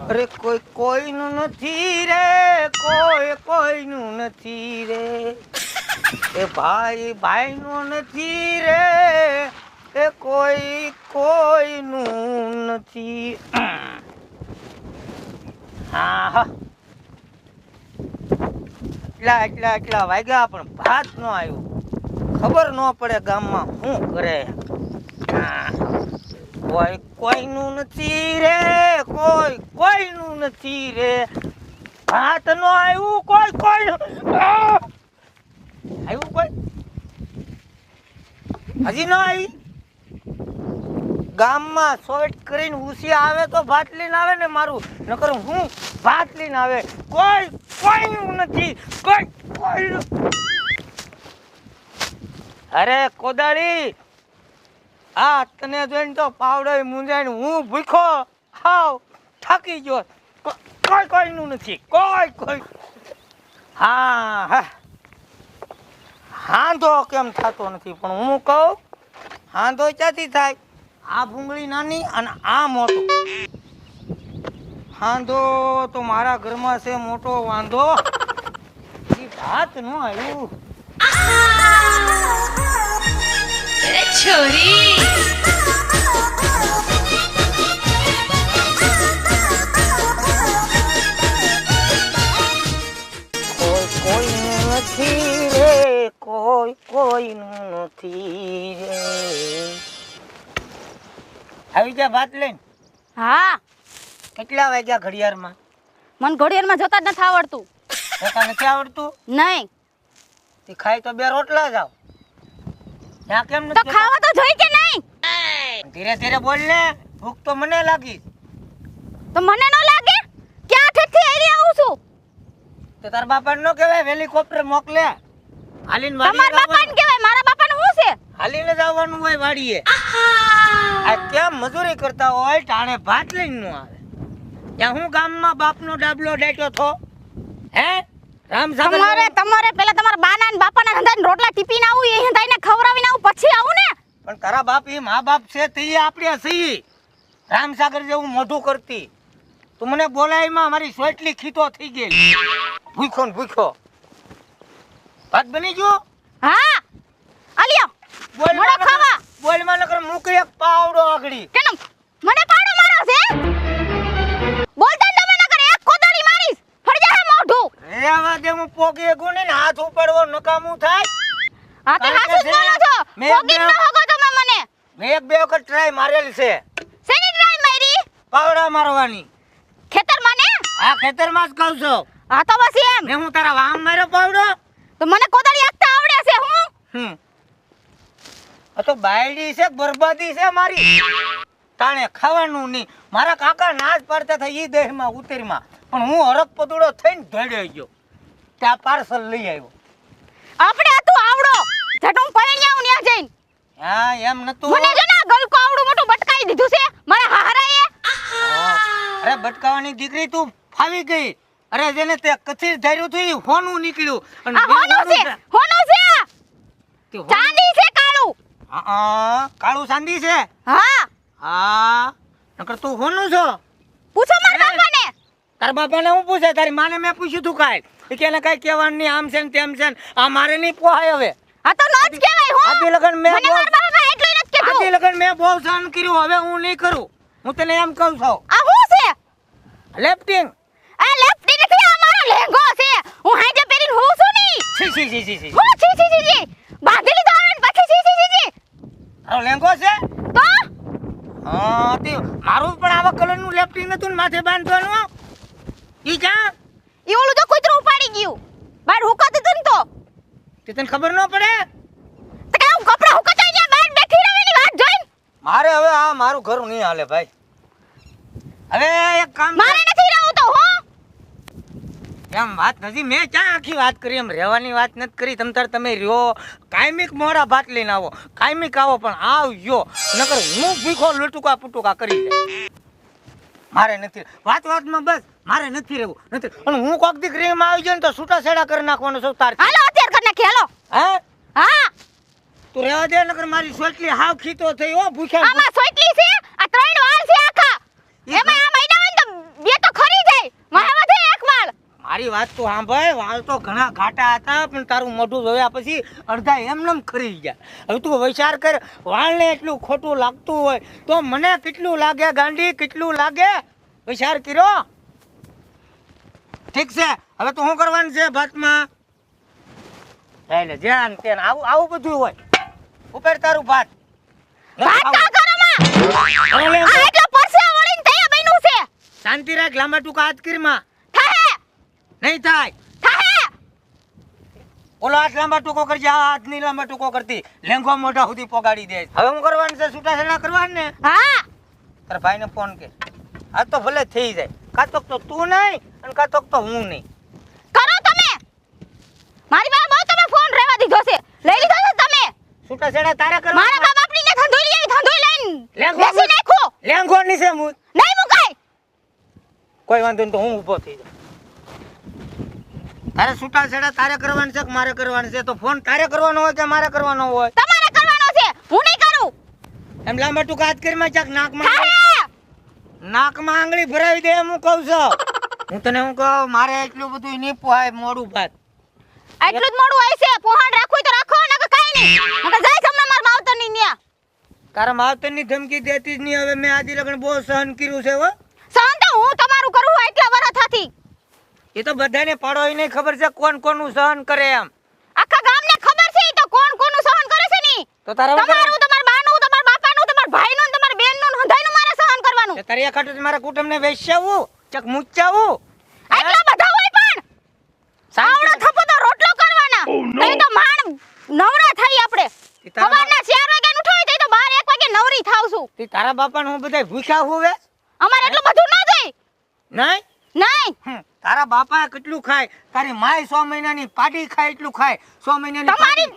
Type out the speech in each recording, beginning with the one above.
અરે કોઈ કોઈનું નથી રે, કોઈ કોઈનું નથી રે, એ ભાઈ ભાઈનું નથી રે, એ કોઈ કોઈનું નથી. હા હા એટલા વાગ્યા પણ ભાત ન આવ્યું. ખબર ન પડે ગામમાં શું કરે. કોઈ કોઈનું નથી રે, કોઈ કોઈનું નથી રે, ભાત નો આવ્યું. કોઈ આવ્યું, કોઈ હજી ન આવી. ગામમાં શોર્ટ કરીને ઉસી આવે તો ભાત લઈને આવે ને મારું, નકર હું ભાત લઈને આવે. કોઈ કોઈનું નથી, કોઈ કોઈનું. અરે કોદાળી, આ તને જોઈને તો પાવડે મૂંઝાઈને હું ભૂખો હાવ થાકી ગયો. કોઈ કોઈનું નથી, કોઈ. હા હા હાંધો કેમ થતો નથી? પણ હું કહું હાંધો ક્યાંથી થાય? આ ભૂંગળી નાની અને આ મોટો. હાંધો તો મારા ઘરમાં છે મોટો વાંધો. ભાત ન આવ્યું. છોરી કોઈનું નથી રે, કોઈનું નથી રે. આવી જા ભાત લઈને. હા કેટલા વાગ્યા ઘડિયાળમાં? મને ઘડિયાળમાં જોતા જ નથી આવડતું. જોતા નથી આવડતું? નહીં તે ખાઈ તો બે રોટલા જાવ. ત્યાં કેમ તો નથી? ખાવા તો જોઈ કે નહીં? ધીરે ધીરે બોલ ને, ભૂખ તો મને લાગી. તો મને ન લાગે ક્યાં ઠેઠથી આઈ આવું છું. તો તાર બાપાને ન કહેવાય હેલિકોપ્ટર મોકલે? હાલીને તમારા બાપાને કહેવાય, મારા બાપાને શું છે? હાલીને જ આવવાનું હોય વાડીએ. આ કેમ મજૂરી કરતા હોય ટાણે ભાત લઈને નો આવે? ત્યાં હું ગામમાં બાપનો ડાબલો ડેટો થો? હે રામસાગર તમારે પેલા તમારા બાના ને બાપાના હંધાને રોટલા ટીપીને આવું, એ હંધાઈને ખવરાવીને આવું, પછી આવું ને. પણ તારા બાપ એ મા બાપ છે તે આપણે સહી રામસાગર જેવું મોઢું કરતી. તું મને બોલાયમાં મારી સોટલી ખીતો થઈ ગઈ. ભૂખો ને ભૂખો. ભાત બની ગયો? હા આલિયો મોડો ખાવા. બોલમાં નકર મૂકી એક પાવડો આગળી. કેમ મને પાડો મારો છે? બોલતા તમે નકર એક કોદાળી મારીશ, ફરી જાય મોઢું. રેવા દે, હું પોગી ગુને ને હાથ ઉપાડવો નકામું થાય. આ તો હાસુ જ માનો છો. પોગી ન હોગો તમે મને. મેં એક બે વખત ટ્રાય મારેલ છે. શેની ટ્રાય મારી? પાવડા મારવાની. ખેતરમાં ને? આ ખેતરમાં જ કહું છું. હા તો બસ એમ. ને હું તારા વામ માર્યો પાવડો? તો મને કોદાળી આખતા આવડે છે હું. આ તો બાયડી છે, બરબાદી છે મારી. તાણે ખાવાનું નહીં. મારા કાકા નાચ પાડતા હતા ઈ દેહમાં ઉતરમાં, પણ હું હરક પદુડો થઈને ધડ્યો ગયો. ત્યાં પાર્સલ લઈ આવ્યો. આપણે આ તું આવડો જટું પરણ્યા હું ન્યા જઈને. હા એમ નતું. મને જો ના ગલકો આવડું મોટું બટકાઈ દીધું છે મારા હારાએ. અરે બટકાવાની દીકરી તું ફાવી ગઈ. અરે જેને તે કથિર ધાર્યું હતું ઈ હોનું નીકળ્યું. આ હોનું છે, હોનું છે. ચાંદી છે કાળું. હા કાળું ચાંદી છે. હા હા નકર તું હોનું છો. પૂછો મારા બાપાને. તાર બાપાને હું પૂછે? તારી માને મેં પૂછ્યું તું કાઈ? કે એને કઈ કહેવાનું નહીં, આમ છે ને તેમ છે ને. આ મારે નહીં પોહાય હવે. આ તો નો જ કહેવાય હો. આદિ લગન મેં મને મારા બાપા એટલું નથી કીધું. આદિ લગન મેં બહુ સહન કર્યું, હવે હું નહીં કરું. હું તને એમ કહું છું. આ શું છે? લેફ્ટિંગ. આ લેફ્ટ નથી, આ મારો લેંગો છે. હું હાજે પહેરીને હું છું ની. છી છી છી છી છી. હું છી. બાંધી લીધો આવે ને પછી છી. તારો લેંગો છે? તો હા તે મારું પણ આવા કલરનું લેફ્ટિંગ નતું ને માથે બાંધવાનું. ઈ ક્યાં? ઈ ઓલું જો કૂતરું ઉપાડી ગયું. બહાર હુકાતું હતું ને તો. તે તને ખબર ન પડે? તો કે હું કપડા હુકાતા ત્યાં બહાર બેઠી રહેવાની વાત જોઈને. મારે હવે આ મારું ઘર નહીં હાલે ભાઈ. હવે એક કામ મારે નથી રહેવું તો હો. એમ વાત નથી. મેં ક્યાં આખી વાત કરી? એમ રહેવાની વાત નથી કરી. તમે રહ્યો કાયમિક મોડા ભાત લઈને આવો, કાયમિક આવો, પણ આવજો નકર હું ભીખો લટુકા પુટુકા કરી જાય. મારે નથી વાતમાં બસ. મારે નથી રહેવું, નથી. અને હું કોક દીકરીમાં આવી જાય ને તો છૂટા છેડા કરી નાખવાનો છું તાર. હાલો અત્યારે કરી નાખી હાલો. હે હા તું રહેવા દે નકર મારી સોટલી હાવ ખીતો થઈ. ઓ ભૂખ્યા આમાં સોટલી છે, આ ત્રણ વાળ છે આખા. એમાં આ મહિના હોય ને તો બે તો મારી વાત તો સાંભળ. વાળ તો ઘણા ઘાટા હતા પણ તારું મોઢું જોયા પછી અડધા એમનેમ ખરી ગયા. હવે તું વિચાર કર, વાળને એટલું ખોટું લાગતું હોય તો મને કેટલું લાગે ગાંડી, કેટલું લાગે? વિચાર કર્યો? ઠીક છે, હવે તું શું કરવાનું છે ભાતમાં? એટલે જ્યાં ને ત્યાં આવું બધું હોય. ઉપર તારું ભાત. વાત કા કરો માં? આ એટલો પરસેવો વળીને તૈયાર બન્યું છે. શાંતિ રાખ, લાંબા ટૂંકા હાથ કીરમાં થાહે નહીં થાય. થાહે ઓલો હાથ લાંબા ટૂંકો કરજે, આ હાથ નહીં લાંબા ટૂંકો કરતી. લેંગો મોઢા સુધી પોગાડી દે. હવે હું કરવાનું છે? છૂટાછેડા કરવાનું ને? હા તારા ભાઈને ફોન કે. આ તો ભલે થઈ જાય, કાતોક તો તું નહીં અને કાતોક તો હું નહીં. કરો તમે. મારી પાસે બહુ તમે ફોન રહેવા દીધો છે. લઈ લીધો છે તમે. છૂટાછેડા તારે કરવા. મારા બાપ આપણી ને ધંધોઈ લેવી, ધંધોઈ લઈને બેસી નાખો. લેંગો ની છે મું. નહીં મુકાય. કોઈ વાંધો નહીં, તો હું ઊભો થઈ જાઉં. તારે છૂટાછેડા તારે કરવાનું છે કે મારે કરવાનું છે? તો ફોન તારે કરવાનો હોય કે મારે કરવાનો હોય? તમારે કરવાનો છે, હું નહીં કરું. એમ લાંબા ટૂંકા હાથ કરીમાં ચાક નાકમાં થાહે નાકમાં આંગળી ભરાવી દે એમ હું કહું છું. હું તને હું કહું, મારે એટલું બધું નહીં પોહાય મોડું ભાત. એટલું જ મોડું હોય છે. પોહાણ રાખવું તો રાખો, નકર કાઈ નહીં. નકર જાય છે હમણાં માર માવતરની ન્યા. તારા માવતરની ધમકી દેતી જ નહીં. હવે મેં આદિ લગ્ન બહુ સહન કર્યું છે. હો, સહન તો હું તમારું કરું છું એટલા વરસથી. એ તો બધાને પાડો નહીં ખબર છે કોણ કોનું સહન કરે એમ. આખા ગામને ખબર છે ઈ તો કોણ કોનું સહન કરે છે ની. તો તારા તમારું, તમારા બાનું, તમારા બાપાનું, તમારા ભાઈનું, તમારા બેનનું, હંધાઈનું મારે સહન કરવાનું. તારી આ ખાટું મારા કુટુંબને વેચાવું ચક મૂચાવું આટલા બધા હોય પણ આવડો થપો તો રોટલો કરવાના. તઈ તો માણ નવરા થઈ આપણે. સવારના 4 વાગે ઉઠાય તઈ તો 12 1 વાગે નવરી થાવ છું. તે તારા બાપાને હું બધા ભૂખ્યા હોવે અમારે એટલું બધું ન જોઈ. નહીં નહીં તારા બાપા કેટલું ખાય? તારી માય 6 મહિનાની પાટી ખાય એટલું ખાય. 6 મહિનાની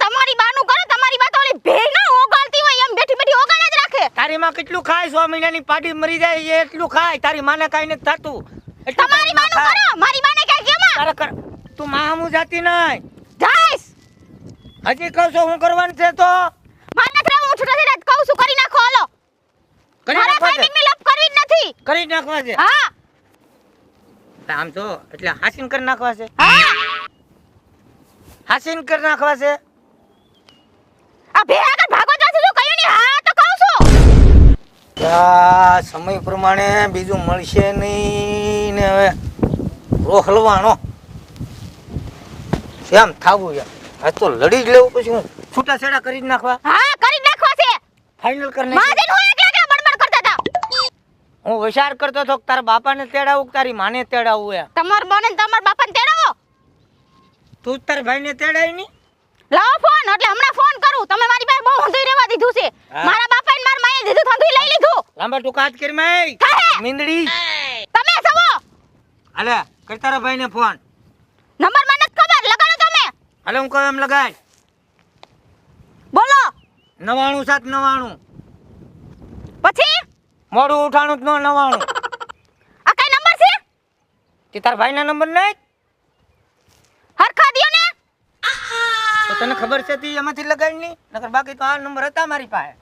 તમારી બાનું કરે. તમારી બા તો ઓલી ભેળ ના ઓગાળતી હોય એમ બેઠી બેઠી ઓગાળે જ રાખે. તારી માં કેટલું ખાય? 6 મહિનાની પાટી મરી જાય એટલું ખાય. તારી માને કાઈ નથી થાતું. તમારી બાનું કરો, મારી બાને કાઈ કેમાં? તારે કર. તું મામું જાતી નહીં. જાઈસ. હજી કહું છું હું કરવાનું છે તો માનત રે હું છૂટાછેડા જ કહું છું કરી નાખો હાલો. કરી મારા નાખવા છે. ટાઈમિંગ ની લપ કરવી જ નથી. કરી નાખવા છે. હા આમ જો એટલે હાસીન કરી નાખવા છે. હા હાસીન કરી નાખવા છે. આ ભેળ આગળ ભાગો જાશે જો કયું ની હા તો કહું છું. આ સમય પ્રમાણે બીજું મળશે નહીં ને હવે રો હલવાનો એમ થાવું યાર. આ તો લડી જ લેવું પછી હું છૂટાછેડા કરી જ નાખવા. હા કરી નાખવા છે. ફાઇનલ કરી માજે હું એકલા બડબડ કરતા હતા. હું વિચાર કરતો હતો કે તારા બાપાને તેડાવું કે તારી માને તેડાવું એમ. તમાર બોને તમાર બાપાને તેડાવો. તું જ તારા ભાઈને તેડાય નહીં. લાવો ફોન એટલે હમણાં ફોન કરું. તમે મારી પાસે બહુ હંધુઈ રહેવા દીધું છે. હા. મારા બાપાએ ને મારા માએ દીધું હંધુઈ લઈ લીધું. લાંબા ટૂંકા હાથ કરી મેં થાહે. મીંદડી. તમે સવો હાલે કર તારા ભાઈને ફોન. નંબર મને જ ખબર લગાડો તમે. હાલે હું કહું એમ લગાય. બોલો 99 99 પછી મોડું ઉઠાણું જ ન 99. આ કઈ નંબર છે? તે તારા ભાઈના નંબર નહીં હરખા દિયો ને. તો તને ખબર છે તી એમાંથી લગાડી નહીં નકર બાકી તો આ નંબર હતા મારી પાસે.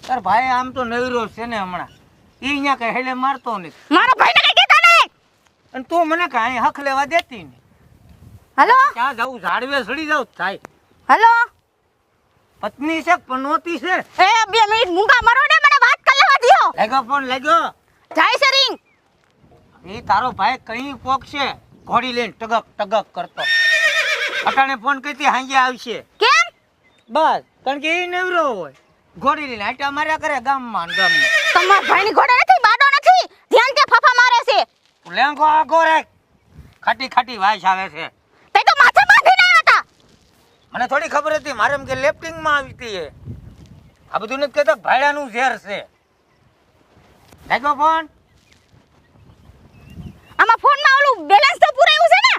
તાર ભાઈ આમ તો નવરો છે ને હમણાં. ઈ અહીંયા કઈ હેલે મારતો નથી મારા ભાઈને કઈ કહેતા નહીં. અને તું મને કાંઈ હક લેવા દેતી નહીં. હેલો ક્યાં જાઉં? ઝાડવે સડી જાઉં થાય. હેલો પત્ની છે કે પનોતી છે? એ 2 મિનિટ મૂંગા મરો ને મને વાત કરી લેવા દિયો. લાગ્યો ફોન લાગ્યો. જાય છે રિંગ. એ તારો ભાઈ કઈ પોક છે ઘોડી લઈને ટગક ટગક કરતો. અટાણે ફોન કરતી હાંજે આવશે કેમ? બસ કારણ કે એ નવરો હોય. ઘોડી લઈને આટા માર્યા કરે ગામમાં ને ગામમાં. તમાર ભાઈની ઘોડે નથી, બાડો નથી. ધ્યાન કે ફાફા મારે છે. લેંગો આગો રે. ખાટી ખાટી વાસ આવે છે. તે તો માથે બાંધીને આવ્યા હતા. મને થોડી ખબર હતી. મારે એમ કે લેફ્ટિંગમાં આવી હતી એ. આ બધું નથી કહેતા ભાડાનું ઝેર છે. લાગ્યો ફોન. આમાં ફોનમાં ઓલું બેલેન્સ તો પૂરાયું છે ને?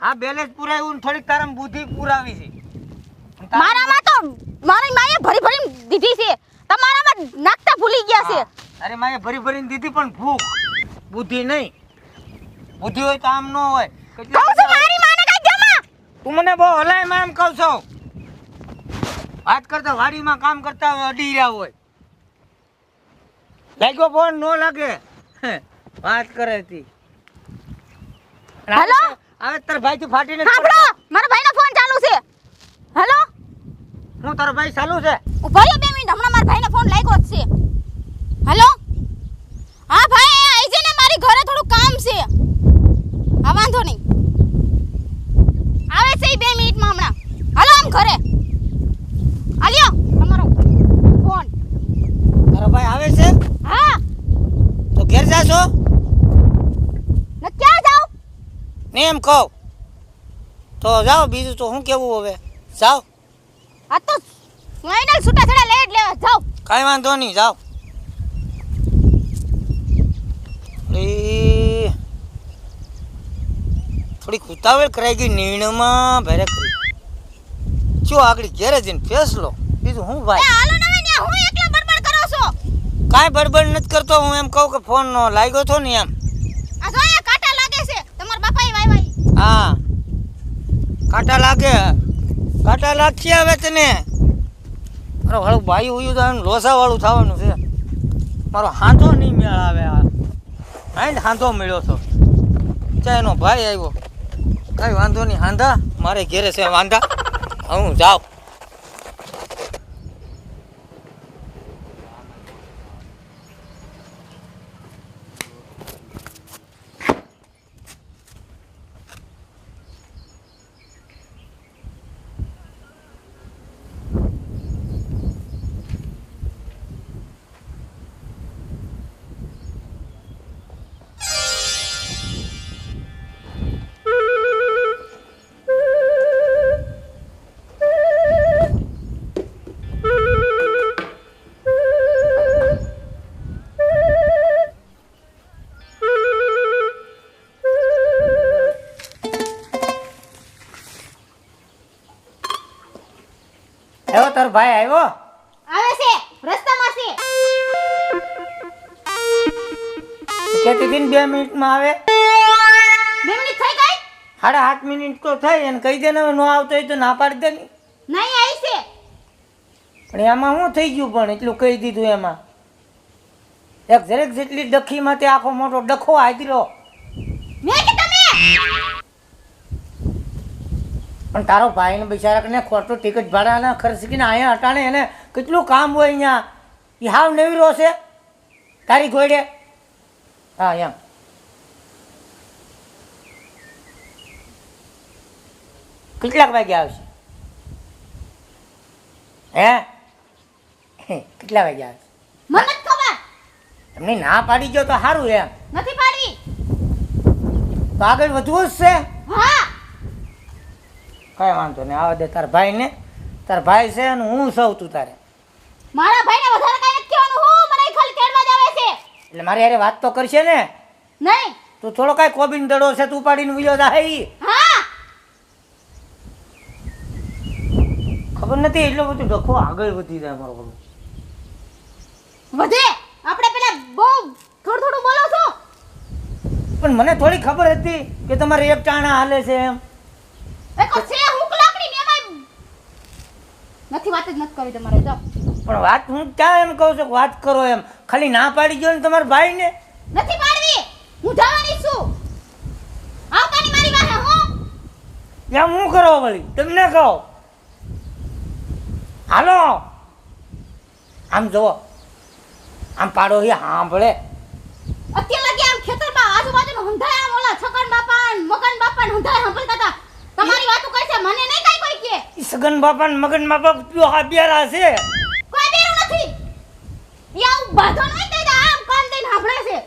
આ બેલેન્સ પુરાયું ને થોડીક તારામાં બુદ્ધિ પુરાવી છે. મારામાં તો મારી માએ ભરી ભરી દીધી છે. તમારામાં નાખતા ભૂલી ગયા છે. અરે માએ ભરી ભરીને દીધી પણ ભૂખ બુદ્ધિ નહીં. બુદ્ધિ હોય તો આમ ન હોય. કહું છું મારી માને કઈ જમા. તું મને બહુ હલાય માં એમ કહું છું. વાત કરતા વાડીમાં કામ કરતા હોય અડી રહ્યા હોય. લાગ્યો ફોન ન લાગે વાત કરે હતી. હેલો હવે તારા ભાઈ થી ફાટીને સાંભળો મારા ભાઈનો ફોન ચાલુ છે હેલો હું તારો ભાઈ ચાલુ છે ઉભા રહ્યો 2 મિનિટ હમણાં મારા ભાઈનો ફોન લાગ્યો જ છે હેલો હા ભાઈ આઈ છે ને મારી ઘરે થોડું કામ છે હા વાંધો નહીં આવે છે 2 મિનિટમાં હમણાં હાલો આમ ઘરે આલ્યો તમારો ફોન તારો ભાઈ આવે છે હા તો ઘેર જાશો ને ક્યાં જાવ ને એમ કહું તો જાઓ બીજું તો હું કેવું હવે જાઓ આ તો ફાઇનલ છૂટાછેડા લેટ લેવા જાવ કાંઈ વાંધો નહીં જાઓ થોડીક ઉતાવળ કરાઈ ગઈ નિર્ણયમાં ભેરે કરી શું આગળ ઘેરે જઈને ફેસલો બીજું હું એ ભાઈ હાલો નવે ને હું એકલા બડબડ કરો છો કાંઈ બડબડ નથી કરતો હું એમ કહું કે ફોન લાગ્યો છો ને એમ આ જો અહીંયા કાંટા લાગે છે તમાર બાપાએ વાઈ હા કાંટા લાગશે હવે તને મારો હાળું ભાઈ ઉયું તો લોસાવાળું થવાનું છે મારો હાંધો નહીં મેળ આવે આ હાંડ હાંધો મળ્યો છો ચા એનો ભાઈ આવ્યો કાંઈ વાંધો નહીં હાંધા મારે ઘેરે છે વાંધા હું જાઉં આવ્યો તારો ભાઈ આવ્યો આવે છે રસ્તામાં છે કહેતી હતી ને 2 મિનિટમાં આવે 2 મિનિટ થઈ ગઈ 8.5 મિનિટ તો થઈ અને કહી દે ને હવે ન આવતો હોય તો ના પાડી દે ને નહીં આવી છે પણ એમાં શું થઈ ગયું પણ એટલું કહી દીધું એમાં એક જરેક જેટલી ડખીમાં તે આખો મોટો ડખો આદર્યો મેં કે તમે પણ તારો ભાઈને બિચારાને ખોટો ટિકિટ ભાડાના ખર્ચ કરીને અહીંયા હટાણે એને કેટલું કામ હોય અહીંયા એ હાવ નવીરો છે તારી ઘોડે હા એમ કેટલાક વાગે આવશે હે કેટલા વાગે આવશે મને જ ખબર એમને ના પાડી ગયો તો સારું એમ નથી પાડી તો આગળ વધવું જ છે હા કાંઈ વાંધો નહીં આવા દે તારા ભાઈને તારા ભાઈ છે અને હું સૌ તું તારે મારા ભાઈને વધારે કાઈ નથી કહેવાનું હું મને ખાલી તેડવા જ આવે છે એટલે મારી હારે વાત તો કરશે ને નહીં તું થોડો કાંઈ કોબીન દડો છે તું પાડીને વિયો જાય હા ખબર નથી એટલો બધો ડખો આગળ વધી જાય મારો બધું વધે આપણે પેલા બહુ થોડું બોલો છો પણ મને થોડી ખબર હતી કે તમારે એક ટાણા હાલે છે એમ એક છે હુક લાકડી ને એમાં નથી વાત જ નથી કરી તમારે જો પણ વાત હું ક્યાં એમ કહું છું કે વાત કરો એમ ખાલી ના પાડી ગયો ને તમારા ભાઈને નથી પાડવી હું જવાની છું આવતાની મારી વાહે હું એમ હું કરો વળી તમને કહો હાલો આમ જુઓ આમ પાડો એ સાંભળે અત્યારે લગી આમ ખેતરમાં આજુબાજુનો હંધાય આમ ઓલા છકન બાપા ને મગન બાપા ને હંધાય સાંભળતા હતા તમારી વાતો કહે છે મને નહીં કાઈ કોઈ કે ઈ સગન બાપા ને મગન બાપા પ્યો આ બેરા છે કોઈ બેરું નથી ઈ આવું બાધો નહીં દે આમ કાન દઈને સાંભળે છે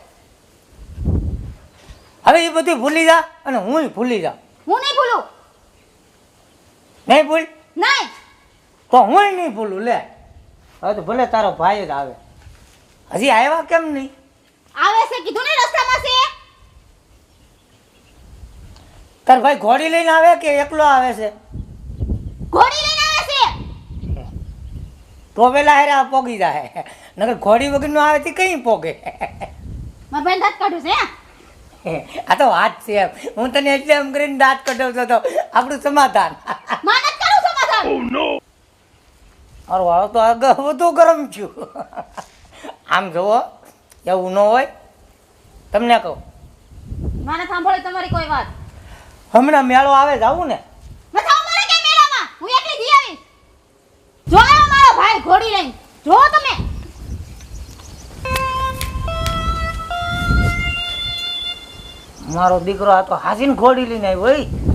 હવે એ બધું ભૂલી જા અને હું ભૂલી જા હું નહીં ભૂલું નહીં ભૂલ નહીં તો હું નહીં ભૂલું લે હવે તો ભલે તારો ભાઈ જ આવે હજી આવ્યા કેમ નહીં આવે છે કીધું ને રસ્તામાં છે તાર ભાઈ ઘોડી લઈને આવે કે એકલો આવે છે ઘોડી લઈને આવે છે તો પેલા હેરા પોગી જાય નકર ઘોડી વગર નો આવે તે કઈ પોગે મારા બેન દાંત કાઢ્યું છે આ તો વાત છે એમ હું તને એટલે એમ કરીને દાંત કઢાવતો હતો આપણું સમાધાન માનત કરું સમાધાન મારો વાળો તો આગળ વધુ ગરમ છું આમ જુઓ એવું ન હોય તમને કહું માને સાંભળે તમારી કોઈ વાત હમણાં મેળો આવે જાવું ને નથી આવું મારે કે મેળામાં હું એકલી જઈ આવીશ. જો આવ્યો મારો ભાઈ ઘોડી લઈને. જો તમે મારો દીકરો આ તો હાસીને ઘોડી લઈને આવ્યો હોય